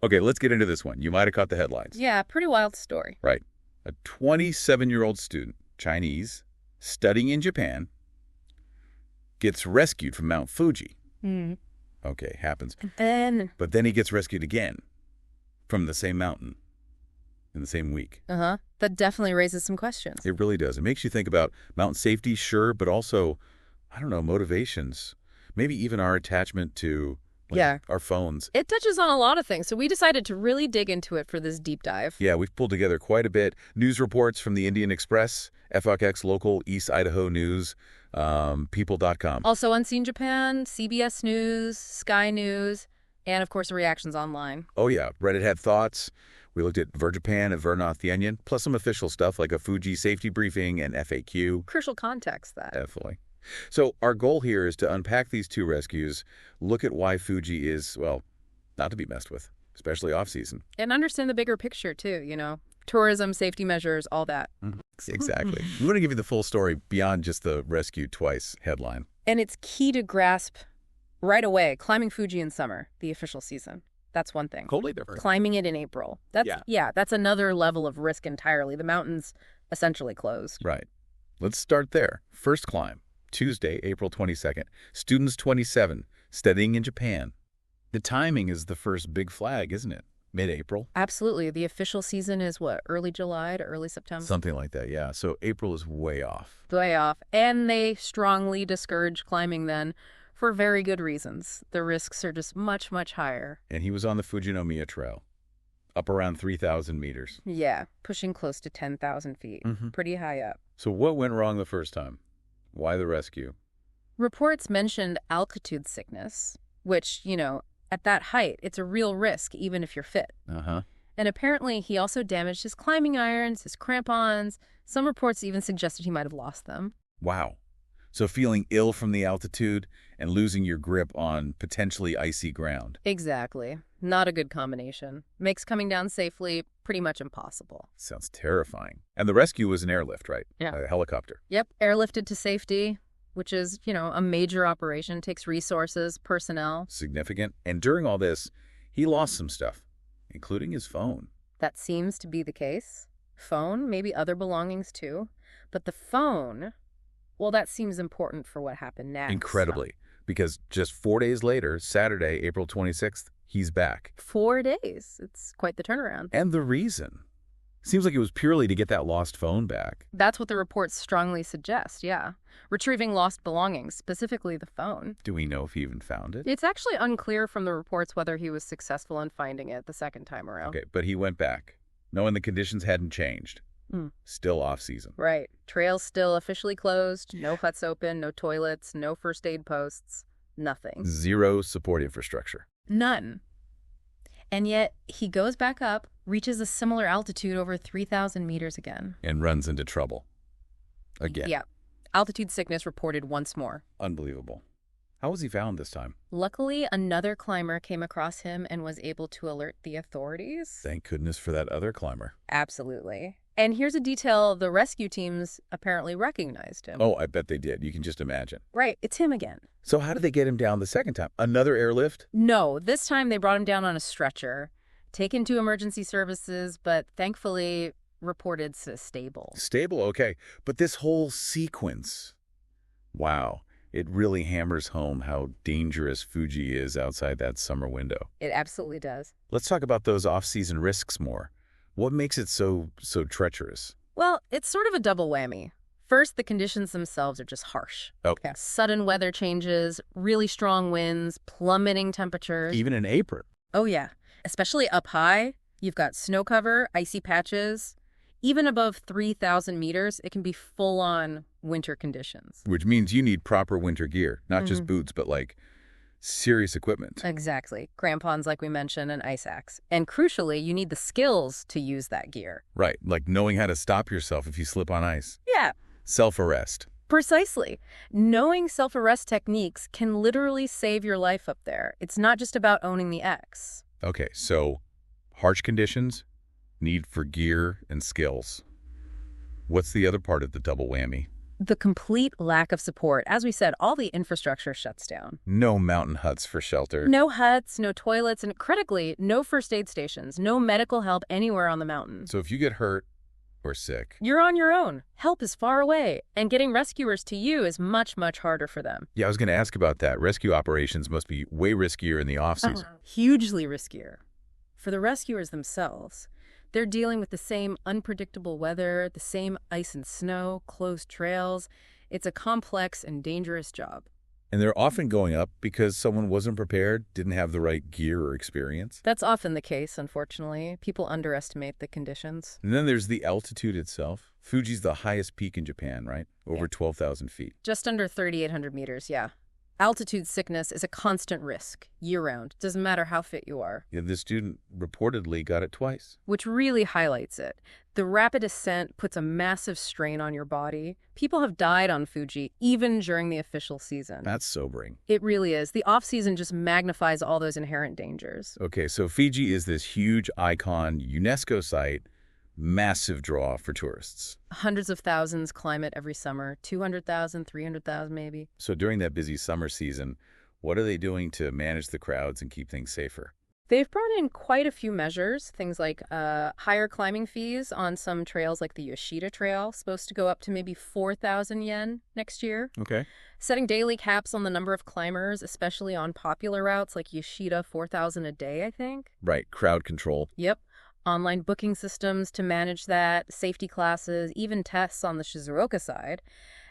Okay, let's get into this one. You might have caught the headlines. Yeah, pretty wild story. Right. A 27-year-old student, Chinese, studying in Japan, gets rescued from Mount Fuji. Mm. Okay, happens. But then he gets rescued again from the same mountain in the same week. that definitely raises some questions. It really does. It makes you think about mountain safety, sure, but also, I don't know, motivations. Maybe even our attachment to our phones. It touches on a lot of things, so we decided to really dig into it for this deep dive. Yeah, we've pulled together quite a bit. News reports from the Indian Express, FOX Local, East Idaho News, People.com. Also Unseen Japan, CBS News, Sky News, and of course reactions online. Oh yeah, Reddit had thoughts. We looked at VerJapan and Vernoth the Onion, plus some official stuff like a Fuji safety briefing and FAQ. Crucial context, that. Definitely. So our goal here is to unpack these two rescues, look at why Fuji is, well, not to be messed with, especially off-season. And understand the bigger picture, too, tourism, safety measures, all that. Exactly. We want to give you the full story beyond just the rescue twice headline. And it's key to grasp right away, climbing Fuji in summer, the official season. That's one thing. Totally different. Climbing it in April. That's another level of risk entirely. The mountain's essentially closed. Right. Let's start there. First climb, Tuesday, April 22nd. Students 27, studying in Japan. The timing is the first big flag, isn't it? Mid-April? Absolutely. The official season is what, early July to early September? Something like that, yeah. So April is way off. Way off. And they strongly discourage climbing then for very good reasons. The risks are just much, much higher. And he was on the Fujinomiya Trail, up around 3,000 meters. Yeah, pushing close to 10,000 feet. Pretty high up. So what went wrong the first time? Why the rescue? Reports mentioned altitude sickness, which, at that height, it's a real risk even if you're fit. And apparently he also damaged his climbing irons, his crampons. Some reports even suggested he might have lost them. Wow. So feeling ill from the altitude and losing your grip on potentially icy ground. Exactly. Not a good combination. Makes coming down safely pretty much impossible. Sounds terrifying. And the rescue was an airlift, right? Yeah. A helicopter. Yep. Airlifted to safety, which is, a major operation. Takes resources, personnel. Significant. And during all this, he lost some stuff, including his phone. That seems to be the case. Phone, maybe other belongings too. But the phone, well, that seems important for what happened next. Incredibly. Because just 4 days later, Saturday, April 26th, he's back. 4 days. It's quite the turnaround. And the reason? Seems like it was purely to get that lost phone back. That's what the reports strongly suggest, yeah. Retrieving lost belongings, specifically the phone. Do we know if he even found it? It's actually unclear from the reports whether he was successful in finding it the second time around. Okay, but he went back, knowing the conditions hadn't changed. Still off-season. Right. Trails still officially closed, no huts open, no toilets, no first aid posts, nothing. Zero support infrastructure. None. And yet, he goes back up, reaches a similar altitude over 3,000 meters again. And runs into trouble. Again. Yeah. Altitude sickness reported once more. Unbelievable. How was he found this time? Luckily, another climber came across him and was able to alert the authorities. Thank goodness for that other climber. Absolutely. And here's a detail: the rescue teams apparently recognized him. Oh, I bet they did. You can just imagine. Right. It's him again. So how did they get him down the second time? Another airlift? No. This time they brought him down on a stretcher, taken to emergency services, but thankfully reported stable. Stable, okay. But this whole sequence, wow. It really hammers home how dangerous Fuji is outside that summer window. It absolutely does. Let's talk about those off-season risks more. What makes it so treacherous? Well, it's sort of a double whammy. First, the conditions themselves are just harsh. Okay. Sudden weather changes, really strong winds, plummeting temperatures. Even in April. Oh, yeah. Especially up high, you've got snow cover, icy patches. Even above 3,000 meters, it can be full-on winter conditions. Which means you need proper winter gear, not just boots, but like serious equipment. Exactly. Crampons, like we mentioned, and ice axe. And crucially, you need the skills to use that gear. Right, like knowing how to stop yourself if you slip on ice. Yeah. Self-arrest. Precisely. Knowing self-arrest techniques can literally save your life up there. It's not just about owning the X. Okay, so harsh conditions, need for gear and skills. What's the other part of the double whammy? The complete lack of support. As we said, all the infrastructure shuts down. No mountain huts for shelter. No huts, no toilets, and critically, no first aid stations, no medical help anywhere on the mountain. So if you get hurt or sick, you're on your own. Help is far away, and getting rescuers to you is much, much harder for them. Yeah, I was going to ask about that. Rescue operations must be way riskier in the off-season. Hugely riskier. For the rescuers themselves, they're dealing with the same unpredictable weather, the same ice and snow, closed trails. It's a complex and dangerous job. And they're often going up because someone wasn't prepared, didn't have the right gear or experience. That's often the case, unfortunately. People underestimate the conditions. And then there's the altitude itself. Fuji's the highest peak in Japan, right? Over 12,000 feet. Just under 3,800 meters, yeah. Altitude sickness is a constant risk, year-round. Doesn't matter how fit you are. Yeah, this student reportedly got it twice. Which really highlights it. The rapid ascent puts a massive strain on your body. People have died on Fuji, even during the official season. That's sobering. It really is. The off-season just magnifies all those inherent dangers. Okay, so Fiji is this huge icon, UNESCO site, massive draw for tourists. Hundreds of thousands climb it every summer, 200,000, 300,000 maybe. So during that busy summer season, what are they doing to manage the crowds and keep things safer? They've brought in quite a few measures, things like higher climbing fees on some trails like the Yoshida Trail, supposed to go up to maybe 4,000 yen next year. Okay. Setting daily caps on the number of climbers, especially on popular routes like Yoshida, 4,000 a day, I think. Right, crowd control. Yep. Online booking systems to manage that, safety classes, even tests on the Shizuoka side,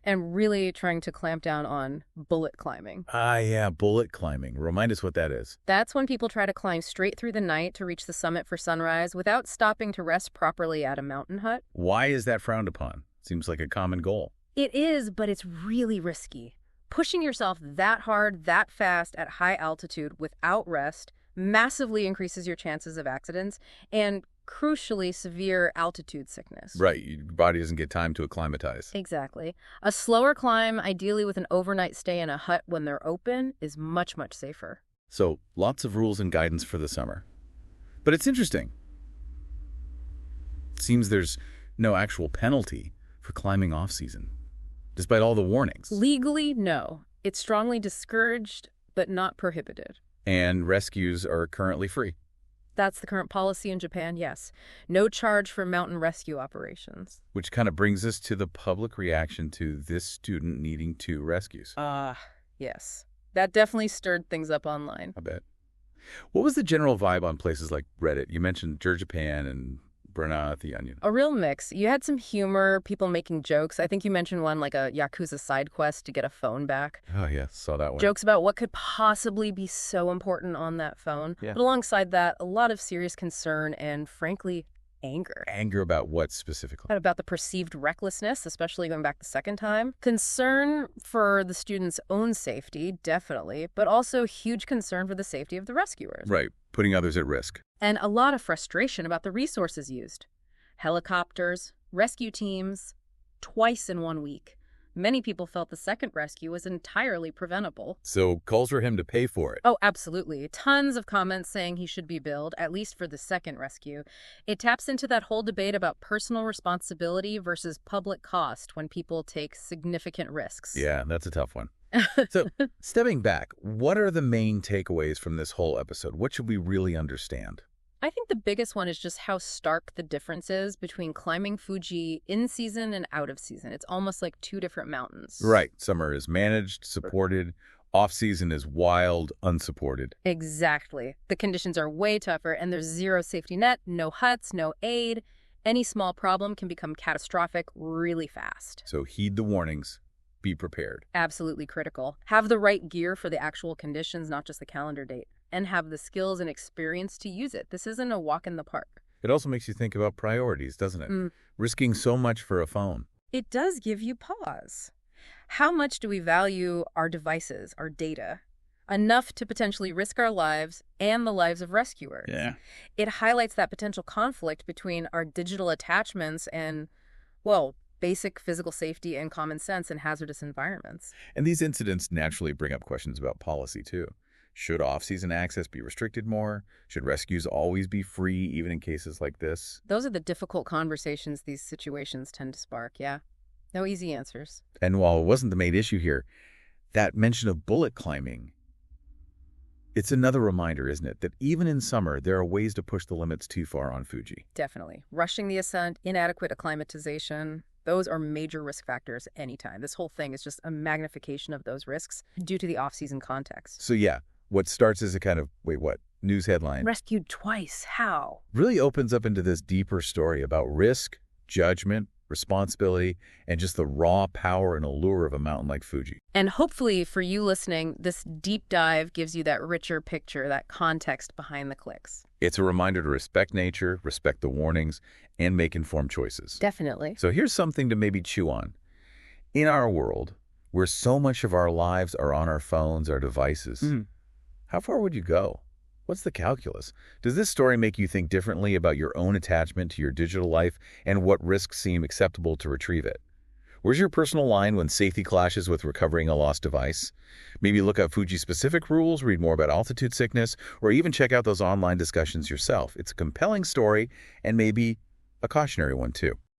and really trying to clamp down on bullet climbing. Yeah, bullet climbing. Remind us what that is. That's when people try to climb straight through the night to reach the summit for sunrise without stopping to rest properly at a mountain hut. Why is that frowned upon? Seems like a common goal. It is, but it's really risky. Pushing yourself that hard, that fast, at high altitude without rest massively increases your chances of accidents and, crucially, severe altitude sickness. Right. Your body doesn't get time to acclimatize. Exactly. A slower climb, ideally with an overnight stay in a hut when they're open, is much, much safer. So, lots of rules and guidance for the summer. But it's interesting. It seems there's no actual penalty for climbing off-season, despite all the warnings. Legally, no. It's strongly discouraged, but not prohibited. And rescues are currently free. That's the current policy in Japan, yes. No charge for mountain rescue operations. Which kind of brings us to the public reaction to this student needing 2 rescues. Yes. That definitely stirred things up online. I bet. What was the general vibe on places like Reddit? You mentioned Japan and Burnout the Onion. A real mix. You had some humor, people making jokes. I think you mentioned one like a Yakuza side quest to get a phone back. Oh, yeah, saw that one. Jokes about what could possibly be so important on that phone. Yeah. But alongside that, a lot of serious concern and, frankly, anger. Anger about what specifically? About the perceived recklessness, especially going back the second time. Concern for the students' own safety, definitely, but also huge concern for the safety of the rescuers. Right, putting others at risk. And a lot of frustration about the resources used. Helicopters, rescue teams, twice in 1 week. Many people felt the second rescue was entirely preventable. So calls for him to pay for it. Oh, absolutely. Tons of comments saying he should be billed, at least for the second rescue. It taps into that whole debate about personal responsibility versus public cost when people take significant risks. Yeah, that's a tough one. So, stepping back, what are the main takeaways from this whole episode? What should we really understand? I think the biggest one is just how stark the difference is between climbing Fuji in season and out of season. It's almost like 2 different mountains. Right. Summer is managed, supported. Off-season is wild, unsupported. Exactly. The conditions are way tougher, and there's zero safety net, no huts, no aid. Any small problem can become catastrophic really fast. So heed the warnings. Be prepared. Absolutely critical. Have the right gear for the actual conditions, not just the calendar date. And have the skills and experience to use it. This isn't a walk in the park. It also makes you think about priorities, doesn't it? Risking so much for a phone. It does give you pause. How much do we value our devices, our data? Enough to potentially risk our lives and the lives of rescuers. Yeah. It highlights that potential conflict between our digital attachments and, well, basic physical safety and common sense in hazardous environments. And these incidents naturally bring up questions about policy, too. Should off-season access be restricted more? Should rescues always be free, even in cases like this? Those are the difficult conversations these situations tend to spark, yeah. No easy answers. And while it wasn't the main issue here, that mention of bullet climbing, it's another reminder, isn't it, that even in summer, there are ways to push the limits too far on Fuji. Definitely. Rushing the ascent, inadequate acclimatization, those are major risk factors anytime. This whole thing is just a magnification of those risks due to the off-season context. So yeah, what starts as a kind of, wait, what, news headline, Rescued twice. How? really opens up into this deeper story about risk, judgment, responsibility, and just the raw power and allure of a mountain like Fuji. And hopefully for you listening, this deep dive gives you that richer picture, that context behind the clicks. It's a reminder to respect nature, respect the warnings, and make informed choices. Definitely. So here's something to maybe chew on. In our world, where so much of our lives are on our phones, our devices, how far would you go? What's the calculus? Does this story make you think differently about your own attachment to your digital life and what risks seem acceptable to retrieve it? Where's your personal line when safety clashes with recovering a lost device? Maybe look up Fuji-specific rules, read more about altitude sickness, or even check out those online discussions yourself. It's a compelling story and maybe a cautionary one too.